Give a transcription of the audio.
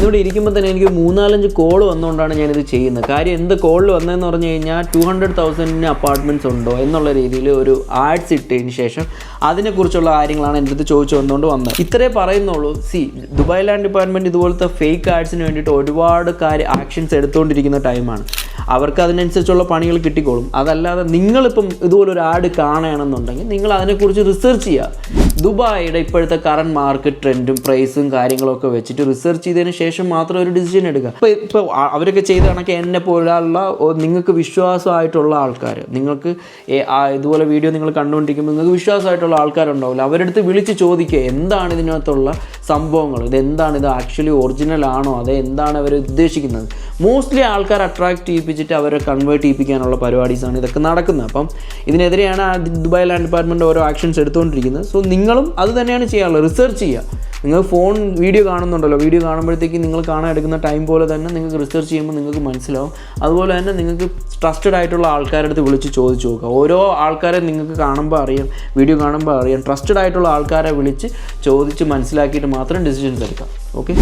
ഇന്നിവിടെ ഇരിക്കുമ്പോൾ തന്നെ എനിക്ക് 3-4 കോൾ വന്നുകൊണ്ടാണ് ഞാനിത് ചെയ്യുന്നത്. കാര്യം എന്ത് കോളിൽ വന്നതെന്ന് പറഞ്ഞു കഴിഞ്ഞാൽ 200,000 അപ്പാർട്ട്മെൻറ്റ്സ് ഉണ്ടോ എന്നുള്ള രീതിയിൽ ഒരു ആഡ്സ് ഇട്ടതിന് ശേഷം അതിനെക്കുറിച്ചുള്ള കാര്യങ്ങളാണ് എൻ്റെ അടുത്ത് ചോദിച്ചു വന്നുകൊണ്ട് വന്നത്. ഇത്രേ പറയുന്നുള്ളൂ. ദുബായ് ലാൻഡ് ഡിപ്പാർട്ട്മെൻറ്റ് ഇതുപോലത്തെ ഫേക്ക് ആഡ്സിന് വേണ്ടിയിട്ട് ഒരുപാട് ആക്ഷൻസ് എടുത്തുകൊണ്ടിരിക്കുന്ന ടൈമാണ്. അവർക്ക് അതിനനുസരിച്ചുള്ള പണികൾ കിട്ടിക്കോളും. അതല്ലാതെ നിങ്ങളിപ്പം ഇതുപോലൊരു ആഡ് കാണുകയാണെന്നുണ്ടെങ്കിൽ നിങ്ങൾ അതിനെക്കുറിച്ച് റിസർച്ച് ചെയ്യുക. ദുബായിയുടെ ഇപ്പോഴത്തെ കറണ്ട് മാർക്കറ്റ് ട്രെൻഡും പ്രൈസും കാര്യങ്ങളൊക്കെ വെച്ചിട്ട് റിസർച്ച് ചെയ്തതിന് ശേഷം മാത്രം ഒരു ഡിസിഷൻ എടുക്കുക. ഇപ്പോൾ അവരൊക്കെ ചെയ്ത കണക്ക് എന്നെ പോലുള്ള നിങ്ങൾക്ക് വിശ്വാസമായിട്ടുള്ള ആൾക്കാർ, നിങ്ങൾക്ക് ഇതുപോലെ വീഡിയോ നിങ്ങൾ കണ്ടുകൊണ്ടിരിക്കുമ്പോൾ നിങ്ങൾക്ക് വിശ്വാസമായിട്ടുള്ള ആൾക്കാരുണ്ടാവില്ല, അവരുടെ അടുത്ത് വിളിച്ച് ചോദിക്കുക എന്താണ് ഇതിനകത്തുള്ള സംഭവങ്ങൾ, ഇതെന്താണ്, ഇത് ആക്ച്വലി ഒറിജിനൽ ആണോ, അത് എന്താണ് അവർ ഉദ്ദേശിക്കുന്നത്. മോസ്റ്റ്ലി ആൾക്കാർ അട്രാക്റ്റ് ചെയ്യിപ്പിച്ചിട്ട് അവരെ കൺവേർട്ട് ചെയ്യിപ്പിക്കാനുള്ള പരിപാടീസാണ് ഇതൊക്കെ നടക്കുന്നത്. അപ്പം ഇതിനെതിരെയാണ് ദുബായ് ലാൻഡ് ഡിപ്പാർട്ട്മെൻറ്റ് ഓരോ ആക്ഷൻസ് എടുത്തുകൊണ്ടിരിക്കുന്നത്. സോ നിങ്ങളും അത് തന്നെയാണ് ചെയ്യാനുള്ളത്. റിസർച്ച് ചെയ്യുക. നിങ്ങൾ ഫോൺ വീഡിയോ കാണുന്നുണ്ടല്ലോ, വീഡിയോ കാണുമ്പോഴത്തേക്ക് നിങ്ങൾ കാണാൻ എടുക്കുന്ന ടൈം പോലെ തന്നെ നിങ്ങൾക്ക് റിസർച്ച് ചെയ്യുമ്പോൾ നിങ്ങൾക്ക് മനസ്സിലാവും. അതുപോലെ തന്നെ നിങ്ങൾക്ക് ട്രസ്റ്റഡ് ആയിട്ടുള്ള ആൾക്കാരുടെ അടുത്ത് വിളിച്ച് ചോദിച്ചു നോക്കുക. ഓരോ ആൾക്കാരെ നിങ്ങൾക്ക് കാണുമ്പോൾ അറിയാം, വീഡിയോ കാണുമ്പോൾ അറിയാം. ട്രസ്റ്റഡ് ആയിട്ടുള്ള ആൾക്കാരെ വിളിച്ച് ചോദിച്ച് മനസ്സിലാക്കിയിട്ട് മാത്രം ഡിസിഷൻസ് എടുക്കാം. ഓക്കെ.